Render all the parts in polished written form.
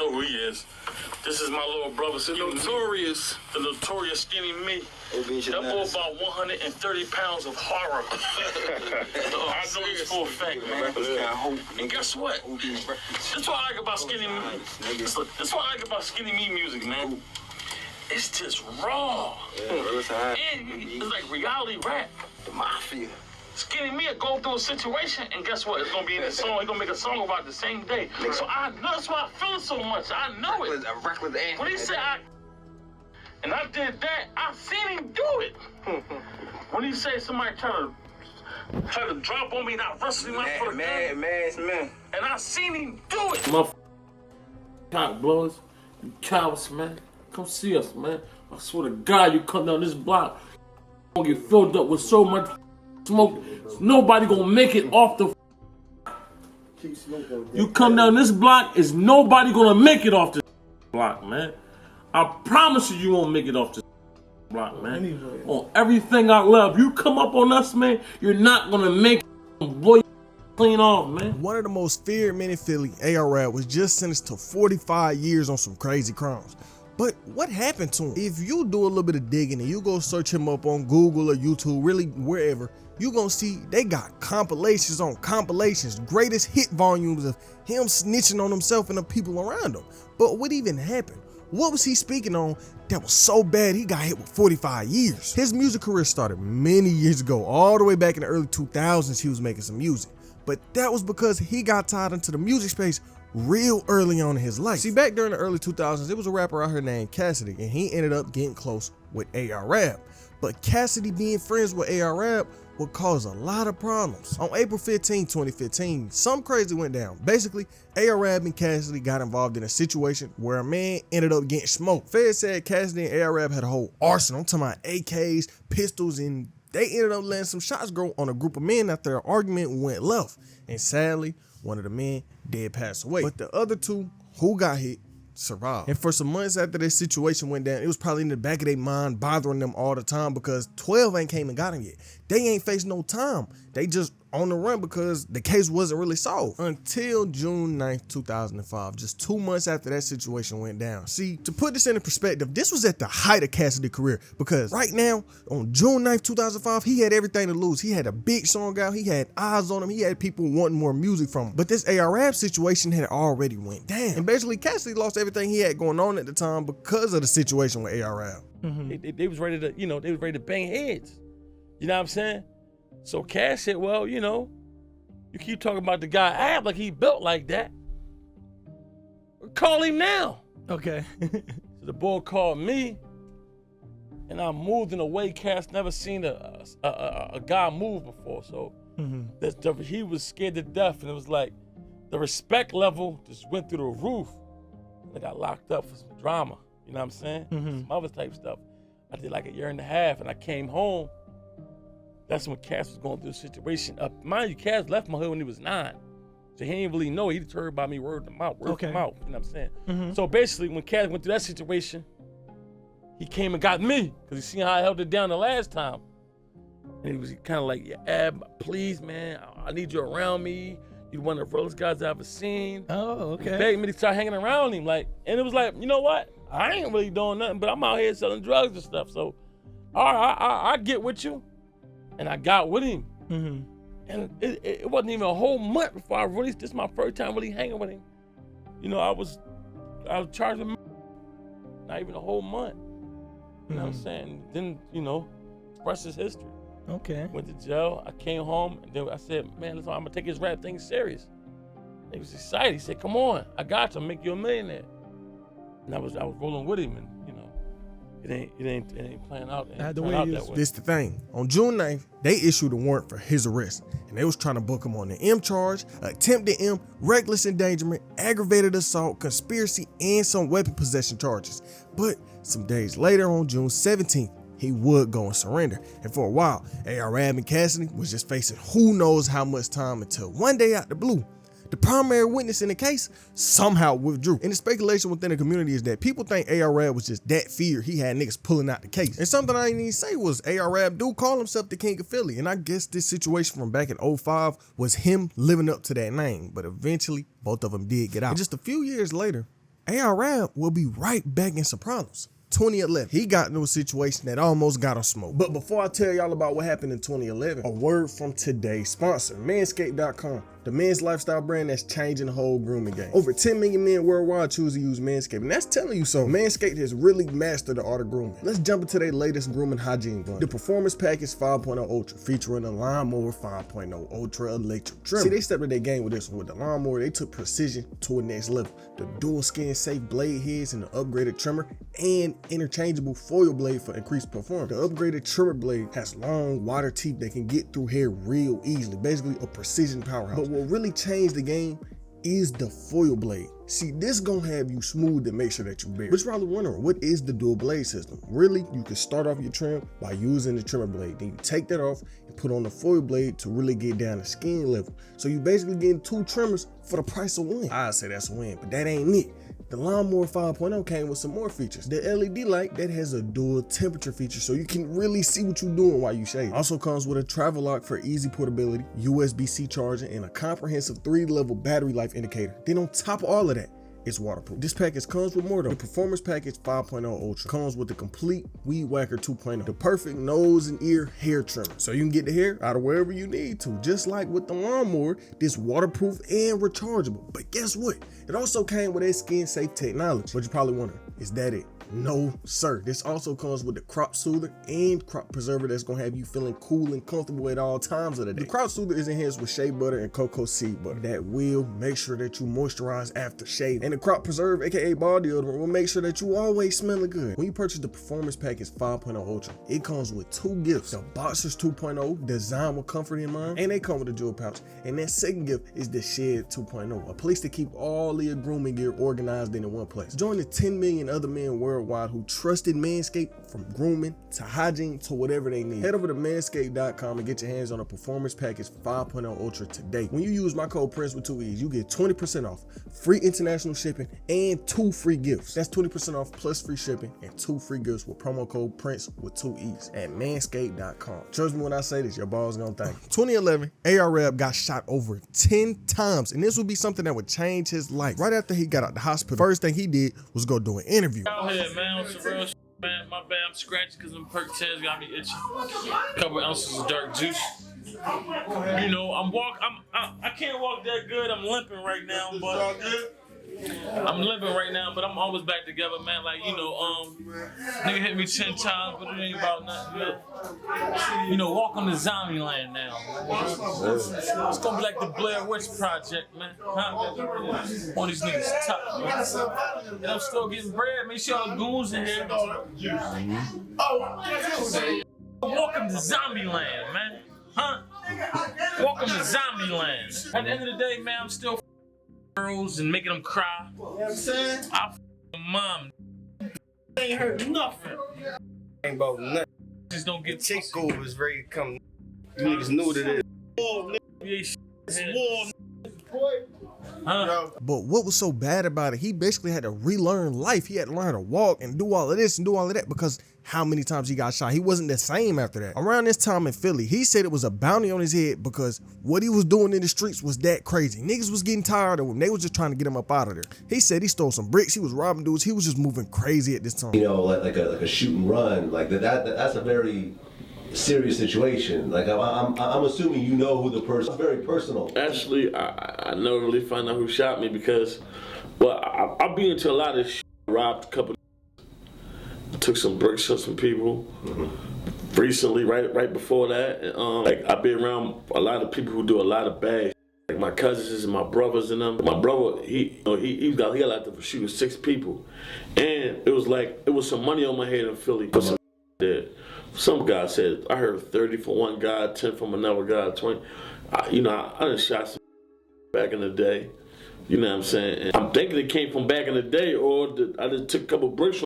know who he is. This is my little brother, The notorious Skinny Me. That boy about 130 pounds of horror. I know this for a fact, man. And guess what? That's what I like about Skinny Me. That's what I like about Skinny Me music, man. It's just raw. And it's like reality rap. the mafia. Skinny Me go through a situation, and guess what? It's gonna be in the song. He's gonna make a song about it the same day. So that's why I feel so much. I know it. A reckless anthem. When he said and I did that, I seen him do it. When he said somebody try to drop on me, and I wrestled him out for the gun. Man. And I seen him do it. Motherfucker, cock blowers, you cowards, man. Come see us, man. I swear to God, you come down this block, gonna get filled up with so much smoke, nobody gonna make it off the. You come down this block, is nobody gonna make it off this block, man. I promise you, you won't make it off this block, man. Anyway. On everything I love, you come up on us, man, you're not gonna make it. Boy, clean off, man. One of the most feared men in Philly, A.R. was just sentenced to 45 years on some crazy crimes. But what happened to him? If you do a little bit of digging and you go search him up on Google or YouTube, really wherever, you gonna see they got compilations on compilations, greatest hit volumes of him snitching on himself and the people around him. But what even happened? What was he speaking on that was so bad he got hit with 45 years? His music career started many years ago, all the way back in the early 2000s he was making some music. But that was because he got tied into the music space real early on in his life. See, back during the early 2000s, there was a rapper out here named Cassidy, and he ended up getting close with A.R. But Cassidy being friends with A.R. would cause a lot of problems. On April 15, 2015, something crazy went down. Basically, A.R. and Cassidy got involved in a situation where a man ended up getting smoked. Feds said Cassidy and A.R. had a whole arsenal. I'm talking about AKs, pistols, and they ended up letting some shots go on a group of men after an argument went left. And sadly, one of the men did pass away. But the other two who got hit survived. And for some months after this situation went down, it was probably in the back of their mind bothering them all the time because 12 ain't came and got him yet. They ain't faced no time. They just on the run because the case wasn't really solved until June 9th, 2005, just 2 months after that situation went down. See, to put this into perspective, this was at the height of Cassidy's career because right now, on June 9th, 2005, he had everything to lose. He had a big song out, he had eyes on him, he had people wanting more music from him. But this A.R. situation had already went down. And basically, Cassidy lost everything he had going on at the time because of the situation with A.R. They was ready to, they was ready to bang heads. You know what I'm saying? So Cass said, well, you keep talking about the guy act like he built like that. Call him now. Okay. So the boy called me, and I moved in a way Cass never seen a guy move before. So he was scared to death, and it was like the respect level just went through the roof. I got locked up for some drama. You know what I'm saying? Some other type stuff. I did like a year and a half, and I came home. That's when Cass was going through the situation. Mind you, Cass left my hood when he was 9. So he didn't really know. He just heard about me word of mouth, word of mouth. You know what I'm saying? So basically, when Cass went through that situation, he came and got me because he seen how I held it down the last time. And he was kind of like, yeah, Ab, please, man, I need you around me. You're one of the realest guys I've ever seen. Oh, okay. He begged me to start hanging around him. And it was like, you know what? I ain't really doing nothing, but I'm out here selling drugs and stuff. So, all right, I get with you. And I got with him. And it wasn't even a whole month before I released. This is my first time really hanging with him. I was charged with not even a whole month. You know what I'm saying? Then, the rest is history. Okay. Went to jail. I came home, and then I said, man, listen, I'm gonna take this rap thing serious. He was excited. He said, come on, I got you, I'll make you a millionaire. And I was rolling with him, and it ain't playing out. This the thing. On June 9th, they issued a warrant for his arrest, and they was trying to book him on the M charge, attempted M, reckless endangerment, aggravated assault, conspiracy, and some weapon possession charges. But some days later, on June 17th, he would go and surrender. And for a while, A.R. and Cassidy was just facing who knows how much time until one day out the blue, the primary witness in the case somehow withdrew. And the speculation within the community is that people think A.R. was just that feared he had niggas pulling out the case. And something I didn't even say was A.R. do call himself the King of Philly. And I guess this situation from back in 05 was him living up to that name. But eventually, both of them did get out. And just a few years later, AR will be right back in some problems. 2011, he got into a situation that almost got him smoked. But before I tell y'all about what happened in 2011, a word from today's sponsor, Manscaped.com, the men's lifestyle brand that's changing the whole grooming game. Over 10 million men worldwide choose to use Manscaped, and that's telling you so. Manscaped has really mastered the art of grooming. Let's jump into their latest grooming hygiene blend, the Performance Package 5.0 Ultra, featuring the Lawnmower 5.0 Ultra Electric Trimmer. See, they stepped up their game with this one. With the Lawnmower, they took precision to a next level. The dual skin safe blade heads and the upgraded trimmer, and interchangeable foil blade for increased performance. The upgraded trimmer blade has long, wider teeth that can get through hair real easily, basically a precision powerhouse. But what really changed the game is the foil blade. See, this gonna have you smooth to make sure that you bear. But you're probably wondering, what is the dual blade system? Really, you can start off your trim by using the trimmer blade. Then you take that off and put on the foil blade to really get down to skin level. So you basically getting 2 trimmers for the price of 1. I say that's a win, but that ain't it. The Lawnmower 5.0 came with some more features. The LED light that has a dual temperature feature, so you can really see what you're doing while you shave. Also comes with a travel lock for easy portability, USB-C charging, and a comprehensive 3-level battery life indicator. Then on top of all of that, it's waterproof. This package comes with more though. The Performance Package 5.0 Ultra comes with the complete Weed Whacker 2.0, the perfect nose and ear hair trimmer, so you can get the hair out of wherever you need to. Just like with the Lawnmower, this waterproof and rechargeable. But guess what? It also came with a skin safe technology. But you're probably wondering, is that it? No, sir. This also comes with the crop soother and crop preserver that's gonna have you feeling cool and comfortable at all times of the day. The crop soother is enhanced with shea butter and cocoa seed butter that will make sure that you moisturize after shaving. And the crop preserve, aka ball deodorant, will make sure that you always smelling good. When you purchase the Performance Package 5.0 Ultra, it comes with 2 gifts. The Boxers 2.0, designed with comfort in mind, and they come with a jewel pouch. And that second gift is the Shed 2.0, a place to keep all of your grooming gear organized in one place. Join the 10 million other men worldwide who trusted Manscaped from grooming to hygiene to whatever they need. Head over to manscaped.com and get your hands on a Performance Package 5.0 Ultra today. When you use my code PRINCE with 2 E's, you get 20% off, free international shipping, and 2 free gifts. That's 20% off plus free shipping and 2 free gifts with promo code PRINCE with 2 E's at manscaped.com. Trust me when I say this, your balls gonna thank you. 2011, AR got shot over 10 times, and this would be something that would change his life. Right after he got out the hospital, first thing he did was go do an interview. Out here, man, on some real shit, man. My bad, I'm scratching because them perk 10s got me itching. Couple ounces of dark juice. You know, I can't walk that good. I'm limping right now, but I'm always back together, man. Like, you know, nigga hit me 10 times, but it ain't about nothing. You know, welcome to Zombie Land now. It's gonna be like the Blair Witch Project, man. Huh? All these niggas top, man. And I'm still getting bread. Make sure all the goons in here. Welcome to Zombie Land, man. Huh? Welcome to Zombie Land. At the end of the day, man, I'm still girls and making them cry. You know what I'm saying? I mom ain't heard nothing. Ain't about nothing. Just don't get Chick was ready to come. You niggas knew what it is. Huh? But what was so bad about it, he basically had to relearn life. He had to learn how to walk and do all of this and do all of that, because how many times he got shot? He wasn't the same after that. Around this time in Philly, he said it was a bounty on his head because what he was doing in the streets was that crazy. Niggas was getting tired of him. They was just trying to get him up out of there. He said he stole some bricks. He was robbing dudes. He was just moving crazy at this time. You know, like a shoot and run, like that's a very serious situation. Like I'm assuming you know who the person. It's very personal. Actually, I never really found out who shot me because, well, I've been into a lot of shit. Robbed a couple. Took some bricks from some people. Mm-hmm. Recently, right before that, like I've been around a lot of people who do a lot of bad shit. Like my cousins and my brothers and them. My brother, he got out there for shooting 6 people, and it was some money on my head in Philly. But some guy said I heard 30 for one guy, 10 from another guy, 20. I done shot some back in the day. You know what I'm saying? And I'm thinking it came from back in the day, or I just took a couple bricks from.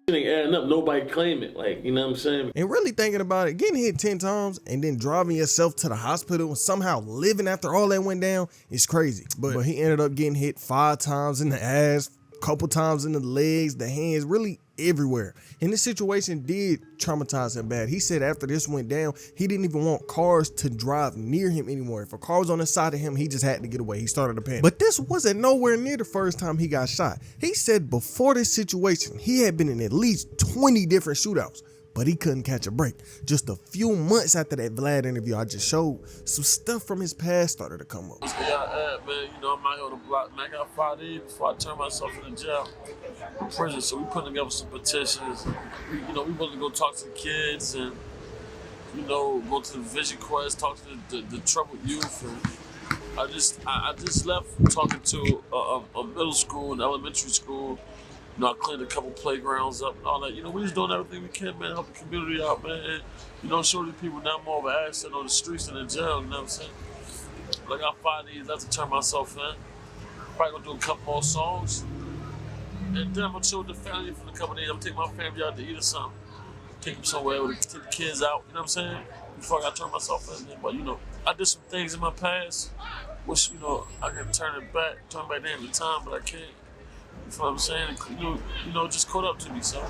Ain't adding up, nobody claim it, like, you know what I'm saying? And really thinking about it, getting hit 10 times and then driving yourself to the hospital and somehow living after all that went down is crazy. But he ended up getting hit 5 times in the ass, couple times in the legs, the hands. Really, everywhere. And this situation did traumatize him bad. He said after this went down, he didn't even want cars to drive near him anymore. If a car was on the side of him, he just had to get away. He started to panic. But this wasn't nowhere near the first time he got shot. He said before this situation, he had been in at least 20 different shootouts, but he couldn't catch a break. Just a few months after that Vlad interview I just showed, some stuff from his past started to come up. Man, you know, I'm out here on the block, man. I got 5 days before I turn myself in the jail, prison. So we putting together some petitions. We want to go talk to the kids and, go to the Vision Quest, talk to the troubled youth. And I just left talking to a middle school and elementary school. I cleaned a couple playgrounds up and all that. We just doing everything we can, man, help the community out, man. And, show these people now more of an asset on the streets than in jail, you know what I'm saying? I got 5 days left to turn myself in. Probably gonna do a couple more songs. And then I'm gonna chill with the family for a couple days. I'm gonna take my family out to eat or something. Take them somewhere, take the kids out, you know what I'm saying? Before I gotta turn myself in. But, I did some things in my past, which, I can turn back the end of time, but I can't. You know what I'm saying? Just caught up to me, so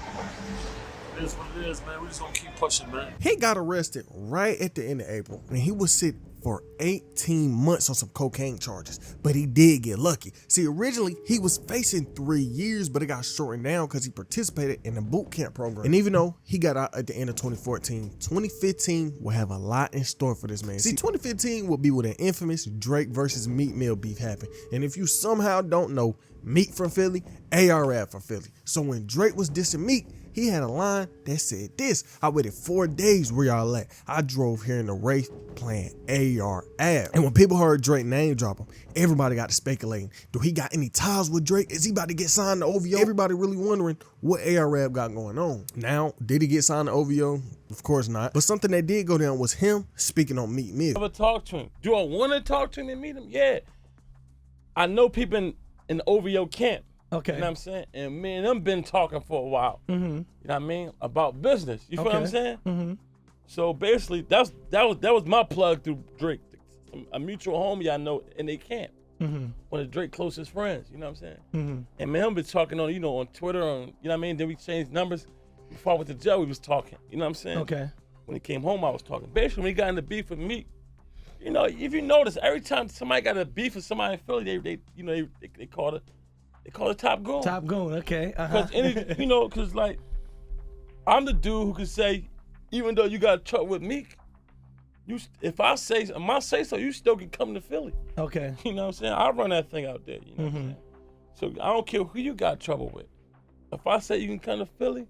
it is what it is, man. We just gonna keep pushing, man. He got arrested right at the end of April, and he was sit for 18 months on some cocaine charges, but he did get lucky. See, originally he was facing 3 years, but it got shortened down because he participated in the boot camp program. And even though he got out at the end of 2014, 2015 will have a lot in store for this man. See, 2015 will be when an infamous Drake versus Meek Mill beef happened. And if you somehow don't know, Meek from Philly, AR from Philly. So when Drake was dissing Meek, he had a line that said this: I waited 4 days, where y'all at? I drove here in the Wraith playing AR. And when people heard Drake name drop him, everybody got to speculating. Do he got any ties with Drake? Is he about to get signed to OVO? Everybody really wondering what AR got going on. Now, did he get signed to OVO? Of course not. But something that did go down was him speaking on Meek Mill. Never talk to him. Do I want to talk to him and meet him? Yeah. I know people in the OVO camp. Okay. You know what I'm saying? And me and them been talking for a while. Mm-hmm. You know what I mean? About business. You feel what I'm saying? Mm-hmm. So basically, that was my plug through Drake. A mutual homie I know in they camp. Mm-hmm. One of Drake's closest friends. You know what I'm saying? Mm-hmm. And me and him been talking on, on Twitter, you know what I mean? Then we changed numbers. Before I went to jail, we was talking. You know what I'm saying? Okay. When he came home, I was talking. Basically, when he got in the beef with me, if you notice, every time somebody got a beef with somebody in Philly, they call it. They call it Top Goon. Top Goon, okay. Because like, I'm the dude who can say, even though you got trouble with Meek, if I say so, you still can come to Philly. Okay. You know what I'm saying? I run that thing out there. You know what I'm saying? So I don't care who you got trouble with. If I say you can come to Philly,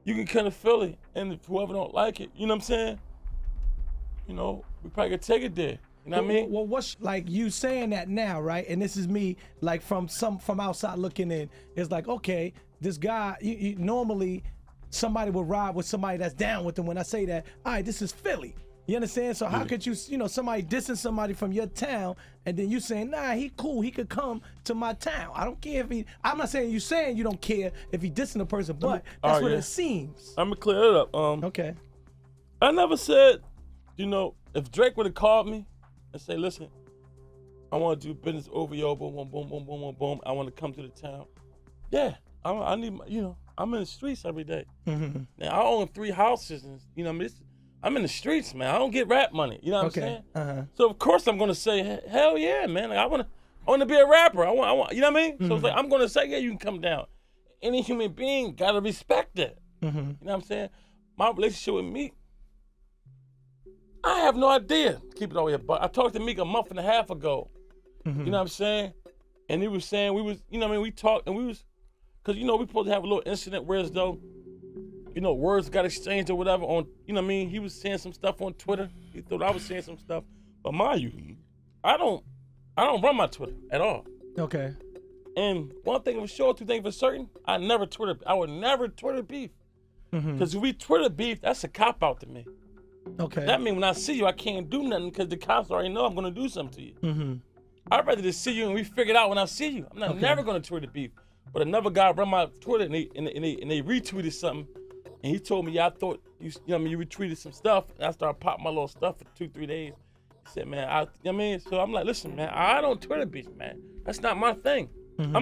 you can come to Philly, and if whoever don't like it, you know what I'm saying? We probably could take it there. You know what I mean? Well, what's like you saying that now, right? And this is me, like from outside looking in. It's like, okay, this guy. You normally somebody would ride with somebody that's down with them. When I say that, all right, this is Philly. You understand? So how could you, somebody dissing somebody from your town, and then you saying, nah, he cool, he could come to my town. I don't care if he. I'm not saying you saying you don't care if he dissing a person, but that's what it seems. I'm gonna clear it up. Okay. I never said, if Drake would have called me and say, listen, I want to do business OVO, boom, boom, boom, boom, boom, boom, boom. I want to come to the town. Yeah, I need my, I'm in the streets every day. Mm-hmm. Now, I own 3 houses, and I'm in the streets, man. I don't get rap money. You know what I'm saying? Uh-huh. So of course I'm gonna say, hell yeah, man. Like, I wanna be a rapper. I want. You know what I mean? Mm-hmm. So it's like I'm gonna say, yeah, you can come down. Any human being gotta respect that. Mm-hmm. You know what I'm saying? My relationship with Meek, I have no idea. Keep it all here, but I talked to Meek a month and a half ago. Mm-hmm. You know what I'm saying? And he was saying we talked and we was, cause we supposed to have a little incident where as though, words got exchanged or whatever on, he was saying some stuff on Twitter. He thought I was saying some stuff. But mind you, I don't run my Twitter at all. Okay. And one thing for sure, 2 things for certain, I would never Twitter beef. Because if we Twitter beef, that's a cop-out to me. Okay. That means when I see you, I can't do nothing because the cops already know I'm going to do something to you. Mm-hmm. I'd rather just see you and we figure it out when I see you. I'm never going to Twitter beef. But another guy run my Twitter and they retweeted something. And he told me, yeah, I thought you retweeted some stuff. And I started popping my little stuff for 2-3 days. He said, man, so I'm like, listen, man, I don't Twitter beef, man. That's not my thing. Mm-hmm.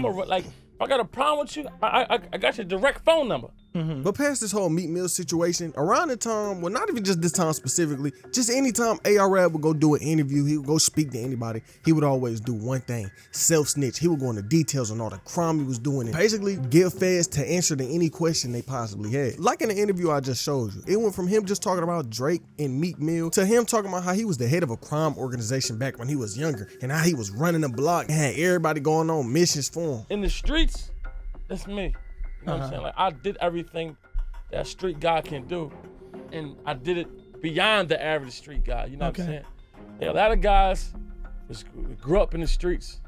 If I got a problem with you, I got your direct phone number. But past this whole Meek Mill situation, around the time, well, not even just this time specifically, just anytime A.R.Rap would go do an interview, he would go speak to anybody, he would always do one thing, self-snitch. He would go into details on all the crime he was doing and basically give feds to answer to any question they possibly had. Like in the interview I just showed you, it went from him just talking about Drake and Meek Mill to him talking about how he was the head of a crime organization back when he was younger and how he was running a block and had everybody going on missions for him. In the streets, that's me. You know what I'm saying? Like, I did everything that a street guy can do, and I did it beyond the average street guy. You know what I'm saying? Yeah, a lot of guys grew up in the streets.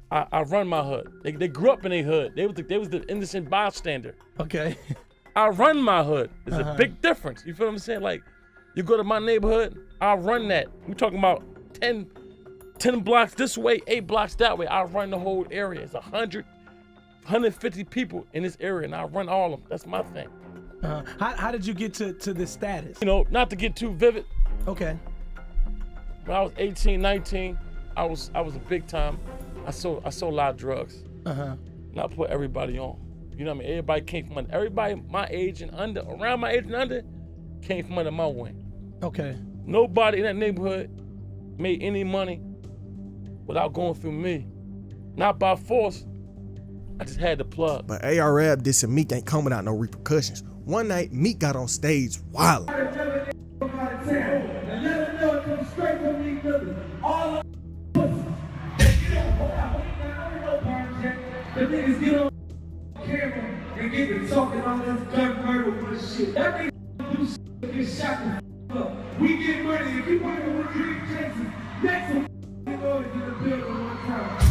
I run my hood. They grew up in their hood. They was the innocent bystander. Okay. I run my hood. There's a big difference. You feel what I'm saying? Like, you go to my neighborhood, I run that. We're talking about 10 blocks this way, 8 blocks that way. I run the whole area. It's 150 people in this area, and I run all of them. That's my thing. How did you get to this status? You know, not to get too vivid. Okay. When I was 18, 19, I was a big time. I sold a lot of drugs. And I put everybody on. You know what I mean? Everybody came from under. Everybody my age and under, around my age and under, came from under my wing. Okay. Nobody in that neighborhood made any money without going through me. Not by force. I just had the plug. But A.R.Rap dissing Meek ain't coming out no repercussions. One night, Meek got on stage wildin'. The niggas get on camera and get to talking all this gun murder with shit. That nigga do shit, get shot the up. We get money. If you want to win dream chases, make some noise in the building one time.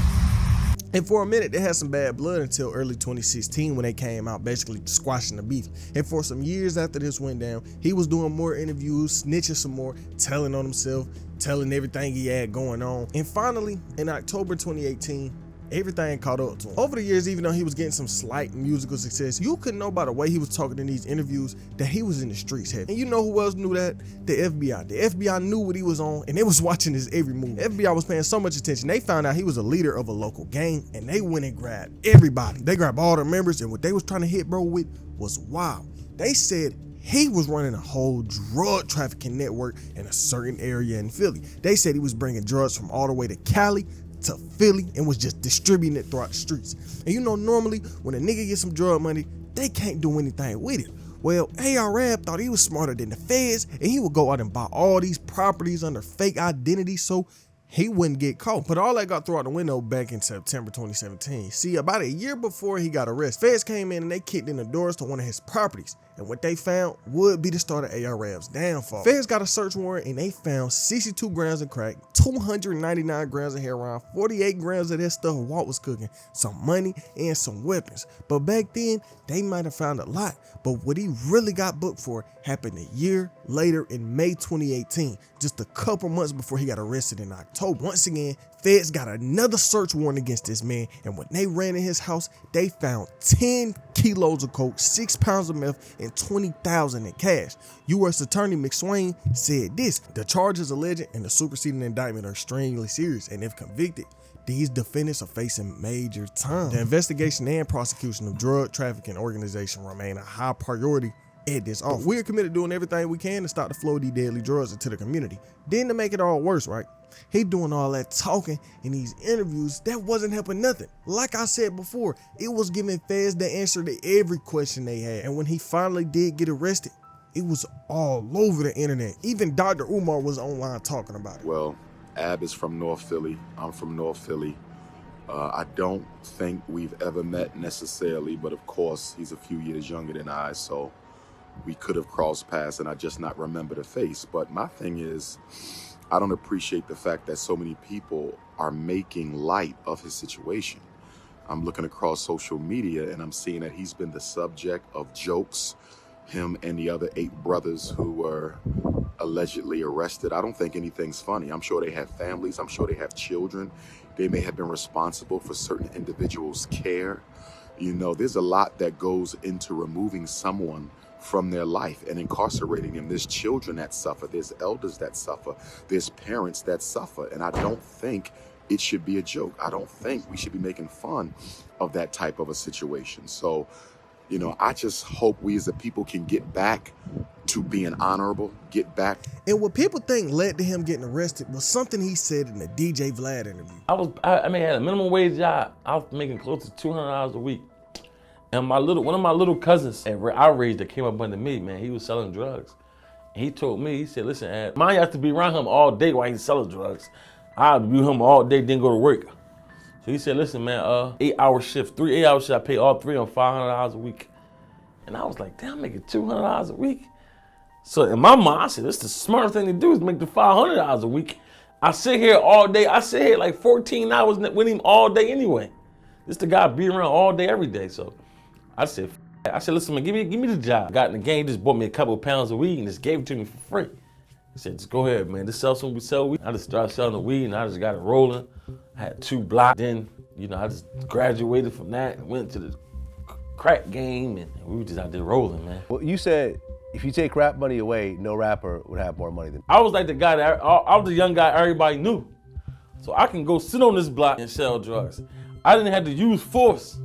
And for a minute, they had some bad blood until early 2016 when they came out basically squashing the beef. And for some years after this went down, he was doing more interviews, snitching some more, telling on himself, telling everything he had going on. And finally, in October 2018, everything caught up to him. Over the years, even though he was getting some slight musical success, you could know by the way he was talking in these interviews that he was in the streets heavy. And you know who else knew that? The FBI. The FBI knew what he was on, and they was watching his every move. The FBI was paying so much attention, they found out he was a leader of a local gang, and they went and grabbed everybody. They grabbed all the members, and what they was trying to hit bro with was wild. They said he was running a whole drug trafficking network in a certain area in Philly. They said he was bringing drugs from all the way to Cali to Philly and was just distributing it throughout the streets. And you know, normally when a nigga gets some drug money, they can't do anything with it. Well, A.R.Rap thought he was smarter than the feds, and he would go out and buy all these properties under fake identities so he wouldn't get caught. But all that got thrown out the window back in September 2017. See, about a year before he got arrested, feds came in and they kicked in the doors to one of his properties. And what they found would be the start of A.R.Rap's downfall. Feds got a search warrant and they found 62 grams of crack, 299 grams of heroin, 48 grams of that stuff Walt was cooking, some money, and some weapons. But back then, they might have found a lot. But what he really got booked for happened a year later in May 2018, just a couple months before he got arrested in October. Once again, feds got another search warrant against this man, and when they ran in his house, they found 10 kilos of coke, 6 pounds of meth, and $20,000 in cash. U.S. Attorney McSwain said this: the charges alleged and the superseding indictment are extremely serious, and if convicted, these defendants are facing major time. The investigation and prosecution of drug trafficking organization remain a high priority at this office. We're committed to doing everything we can to stop the flow of these deadly drugs into the community. Then to make it all worse, right? He doing all that talking in these interviews that wasn't helping nothing. Like I said before, it was giving feds the answer to every question they had. And when he finally did get arrested, it was all over the internet. Even Dr. Umar was online talking about it. Well, Ab is from North Philly. I'm from North Philly. I don't think we've ever met necessarily, but of course, he's a few years younger than I, so we could have crossed paths and I just not remember the face. But my thing is, I don't appreciate the fact that so many people are making light of his situation. I'm looking across social media and I'm seeing that he's been the subject of jokes, him and the other 8 brothers who were allegedly arrested. I don't think anything's funny. I'm sure they have families. I'm sure they have children. They may have been responsible for certain individuals' care. You know, there's a lot that goes into removing someone from their life and incarcerating them. There's children that suffer. There's elders that suffer. There's parents that suffer. And I don't think it should be a joke. I don't think we should be making fun of that type of a situation. So, you know, I just hope we as a people can get back to being honorable, get back. And what people think led to him getting arrested was something he said in the DJ Vlad interview. I had a minimum wage job. I was making close to $200 a week. And one of my little cousins at Outrage that came up under me, man, he was selling drugs. And he told me, he said, listen, Ad, mine has to be around him all day while he's selling drugs. I'll be him all day, then go to work. So he said, listen, man, 8-hour shift, 3 8-hour shifts, I pay all three on $500 a week. And I was like, damn, I'm making $200 a week. So in my mind, I said, this is the smartest thing to do is make the $500 a week. I sit here all day. I sit here like 14 hours with him all day anyway. This the guy be around all day, every day. So I said, listen, man, give me the job. Got in the game, just bought me a couple of pounds of weed and just gave it to me for free. He said, just go ahead, man. Just sell some, we sell weed. I just started selling the weed and I just got it rolling. I had 2 blocks. Then, you know, I just graduated from that and went to the crack game and we were just out there rolling, man. Well, you said if you take rap money away, no rapper would have more money than. I was like the guy that, I was the young guy everybody knew. So I can go sit on this block and sell drugs. I didn't have to use force.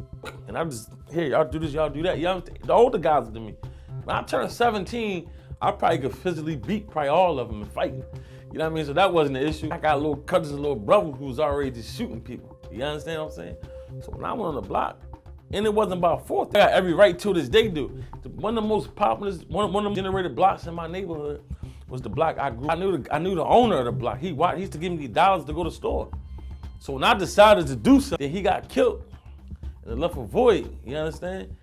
And I just, here, y'all do this, y'all do that. The older guys than me. When I turned 17, I probably could physically beat probably all of them in fighting. You know what I mean? So that wasn't the issue. I got little cousins and little brother who was already just shooting people. You understand what I'm saying? So when I went on the block, and it wasn't about force, I got every right to this day do. One of the most popular, one of the generated blocks in my neighborhood was the block I grew. I knew the owner of the block. He used to give me dollars to go to the store. So when I decided to do something, he got killed and it left a void. You understand?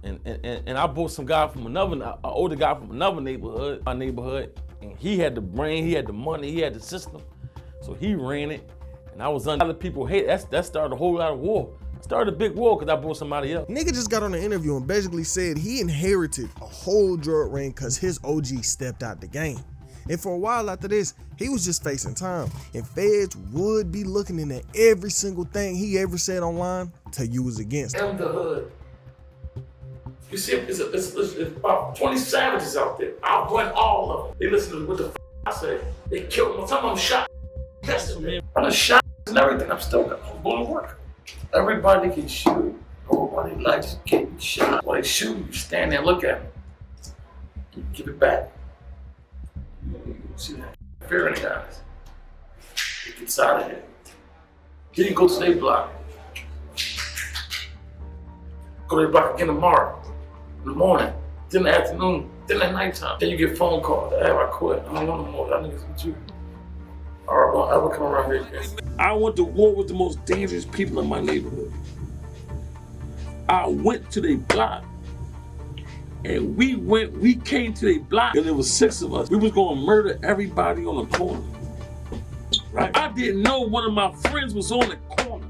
And I bought some guy from an older guy from another neighborhood, my neighborhood, and he had the brain, he had the money, he had the system. So he ran it, and I was under other people hate. That started a whole lot of war. Started a big war because I bought somebody else. Nigga just got on the interview and basically said he inherited a whole drug ring because his OG stepped out the game. And for a while after this, he was just facing time. And feds would be looking into every single thing he ever said online to use against him. I'm the hood. You see, it's about 20 savages out there. I'll run all of them. They listen to what the I say. They killed me. Some of them shot. Yesterday. I'm a shot and everything. I'm still going to work. Everybody can shoot. Nobody likes getting shot. When they shoot, you stand there and look at them. You give it back. You see that fear in the eyes. Get inside of here. Then you go to their block. Go to their block again tomorrow. In the morning. Then in the afternoon. Then at nighttime. Then you get a phone call. Hey, I quit. I don't want no more. Y'all niggas with you. Alright, don't ever come around here again. I went to war with the most dangerous people in my neighborhood. I went to their block. And we came to their block, and there was 6 of us. We was gonna murder everybody on the corner. Right? I didn't know one of my friends was on the corner.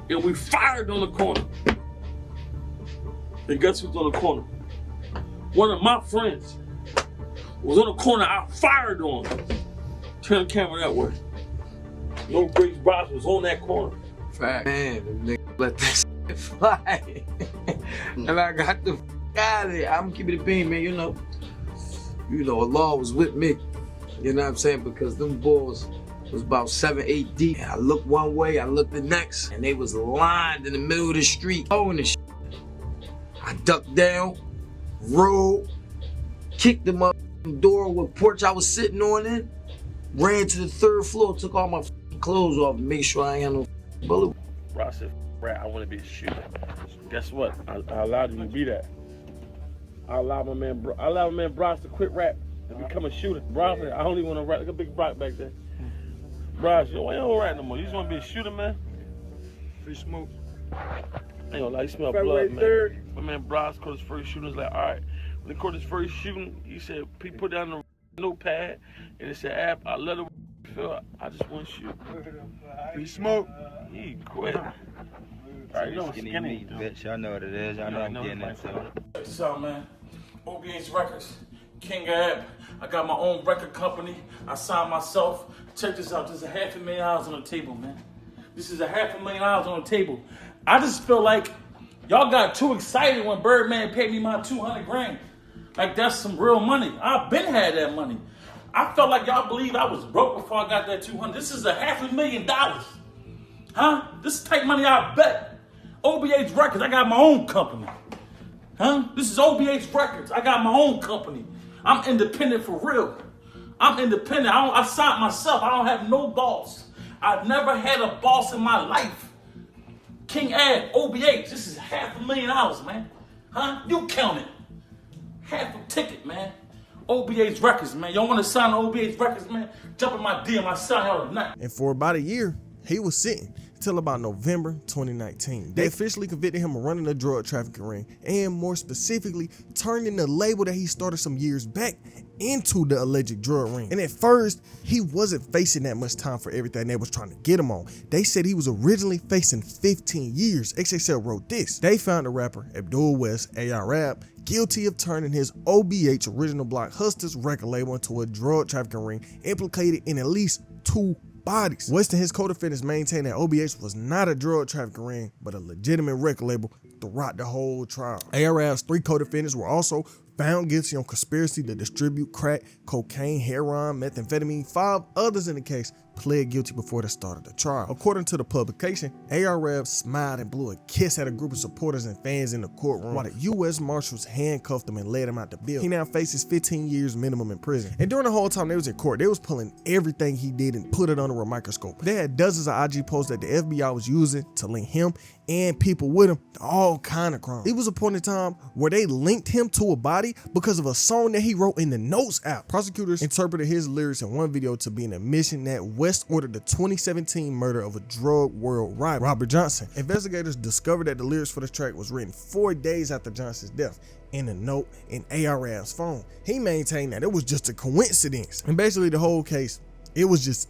And we fired on the corner. And guess who's on the corner? One of my friends was on the corner I fired on. Turn the camera that way. No Grace Bros was on that corner. Fact. Man, them niggas let that shit fly. And I got the out of there. I'm keeping it bean, man. You know, Allah was with me. You know what I'm saying? Because them balls was about 7, 8 deep. And I looked one way, I looked the next, and they was lined in the middle of the street. Oh, and the shit. I ducked down, rolled, kicked the motherfucking door with porch I was sitting on in, ran to the 3rd floor, took all my clothes off, and make sure I ain't had no bullet. Bro, I said, I want to be a shooter. Guess what? I allowed him to be that. I allowed my man Bros to quit rap and become a shooter. Bros said, I don't even want to rap. Look at Big Brock back there. Bros, you don't rap no more. You just want to be a shooter, man? Free smoke. I ain't gonna lie, you smell February blood, 3rd. man. My man Bros caught his first shooting. He's like, all right. When he caught his first shooting, he said, he put down the notepad and he said, I let it feel. I just want to shoot. Free smoke. He quit. Alright, you know skinny meat, bitch. Y'all know what it is. Y'all know I'm getting it. So. Check this out, man. OBH Records, King Ab. I got my own record company. I signed myself. Check this out. There's $500,000 on the table, man. This is $500,000 on the table. I just feel like y'all got too excited when Birdman paid me my 200 grand. Like that's some real money. I've been had that money. I felt like y'all believe I was broke before I got that 200. This is $500,000. Huh? This is type money I bet. OBH Records, I got my own company. Huh? This is OBH Records. I got my own company. I'm independent for real. I'm independent. I signed myself. I don't have no boss. I've never had a boss in my life. King Ad, OBH, this is $500,000, man. Huh? You count it. Half a ticket, man. OBH Records, man. Y'all want to sign OBH Records, man? Jump in my DM. I sign y'all tonight. And for about a year, he was sitting until about November 2019. They officially convicted him of running a drug trafficking ring and more specifically turning the label that he started some years back into the alleged drug ring. And at first, he wasn't facing that much time for everything they was trying to get him on. They said he was originally facing 15 years. XXL wrote this. They found the rapper Abdul West, AR Rap, guilty of turning his OBH Original Block Hustlers record label into a drug trafficking ring implicated in at least 2 bodies. West and his co-defendants maintained that OBH was not a drug trafficking ring, but a legitimate record label throughout the whole trial. ARF's 3 co-defendants were also found guilty on conspiracy to distribute crack, cocaine, heroin, methamphetamine. 5 others in the case pled guilty before the start of the trial. According to the publication, ARF smiled and blew a kiss at a group of supporters and fans in the courtroom while the U.S. Marshals handcuffed him and led him out the building. He now faces 15 years minimum in prison. And during the whole time they was in court, they was pulling everything he did and put it under a microscope. They had dozens of IG posts that the FBI was using to link him and people with him to all kind of crimes. It was a point in time where they linked him to a body because of a song that he wrote in the Notes app. Prosecutors interpreted his lyrics in one video to be an admission that West ordered the 2017 murder of a drug world rival, Robert Johnson. Investigators discovered that the lyrics for the track was written 4 days after Johnson's death in a note in ARF's phone. He maintained that it was just a coincidence. And basically the whole case, it was just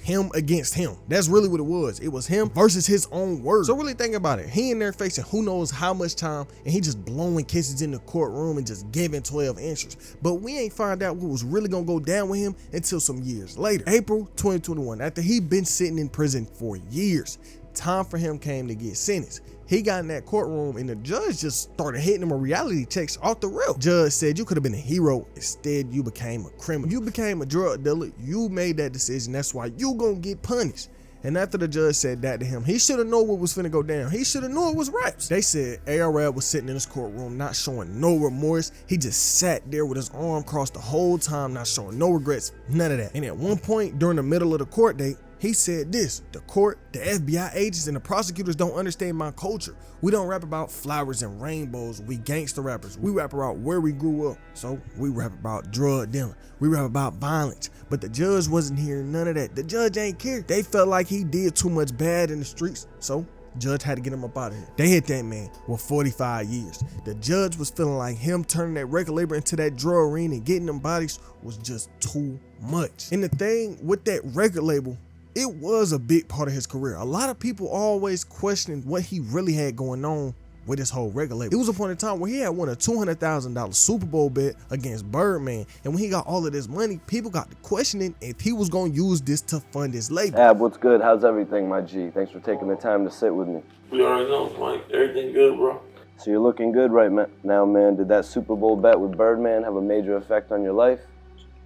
him against him. That's really what it was. It was him versus his own words. So really think about it. He in there facing who knows how much time, and he just blowing kisses in the courtroom and just giving 12 answers. But we ain't find out what was really gonna go down with him until some years later. April 2021, after he'd been sitting in prison for years, time for him came to get sentenced. He got in that courtroom and the judge just started hitting him with reality checks off the rip. Judge said you could have been a hero. Instead, you became a criminal. You became a drug dealer. You made that decision. That's why you gonna get punished. And after the judge said that to him, he should have known what was finna go down. He should have known it was raps. They said ARL was sitting in his courtroom, not showing no remorse. He just sat there with his arm crossed the whole time, not showing no regrets, none of that. And at one point during the middle of the court date, he said this: the court, the FBI agents, and the prosecutors don't understand my culture. We don't rap about flowers and rainbows. We gangster rappers. We rap about where we grew up. So we rap about drug dealing. We rap about violence. But the judge wasn't hearing none of that. The judge ain't care. They felt like he did too much bad in the streets. So judge had to get him up out of here. They hit that man with 45 years. The judge was feeling like him turning that record label into that drug ring and getting them bodies was just too much. And the thing with that record label, it was a big part of his career. A lot of people always questioned what he really had going on with his whole record label. It was a point in time where he had won a $200,000 Super Bowl bet against Birdman. And when he got all of this money, people got to questioning if he was going to use this to fund his label. Ab, what's good? How's everything, my G? Thanks for taking the time to sit with me. We already know, Mike. Everything good, bro. So you're looking good right now, man. Did that Super Bowl bet with Birdman have a major effect on your life?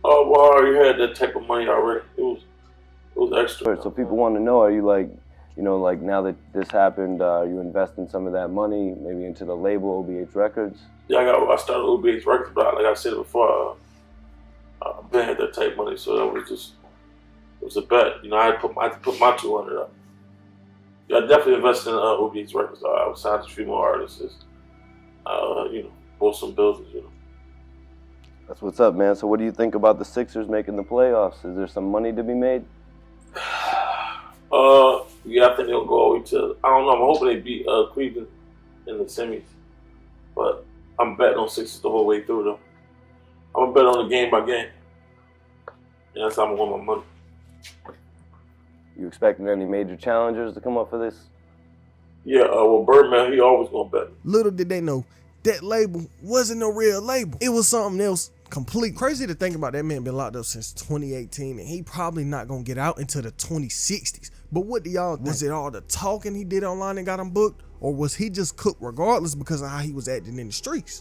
Oh, well, I already had that type of money already. It was extra. So people want to know, are you like, you know, like now that this happened, you investing some of that money maybe into the label OBH Records? Yeah, I started OBH Records, but like I said before, Ben had that type of money, so that was just, it was a bet. You know, I had to put my 200 up. Yeah, I definitely invested in OBH Records. I was signed to a few more artists, you know, bought some buildings, you know. That's what's up, man. So what do you think about the Sixers making the playoffs? Is there some money to be made? Yeah, I think they'll go all the way to, I don't know, I'm hoping they beat Cleveland in the semis. But I'm betting on Sixers the whole way through, though. I'm going to bet on the game by game. And that's how I'm going to win my money. You expecting any major challengers to come up for this? Yeah, well, Birdman, he always going to bet. Little did they know, that label wasn't a real label. It was something else. Complete. Crazy to think about. That man been locked up since 2018 and he probably not gonna get out until the 2060s. But what do y'all think? Was it all the talking he did online and got him booked, or was he just cooked regardless because of how he was acting in the streets?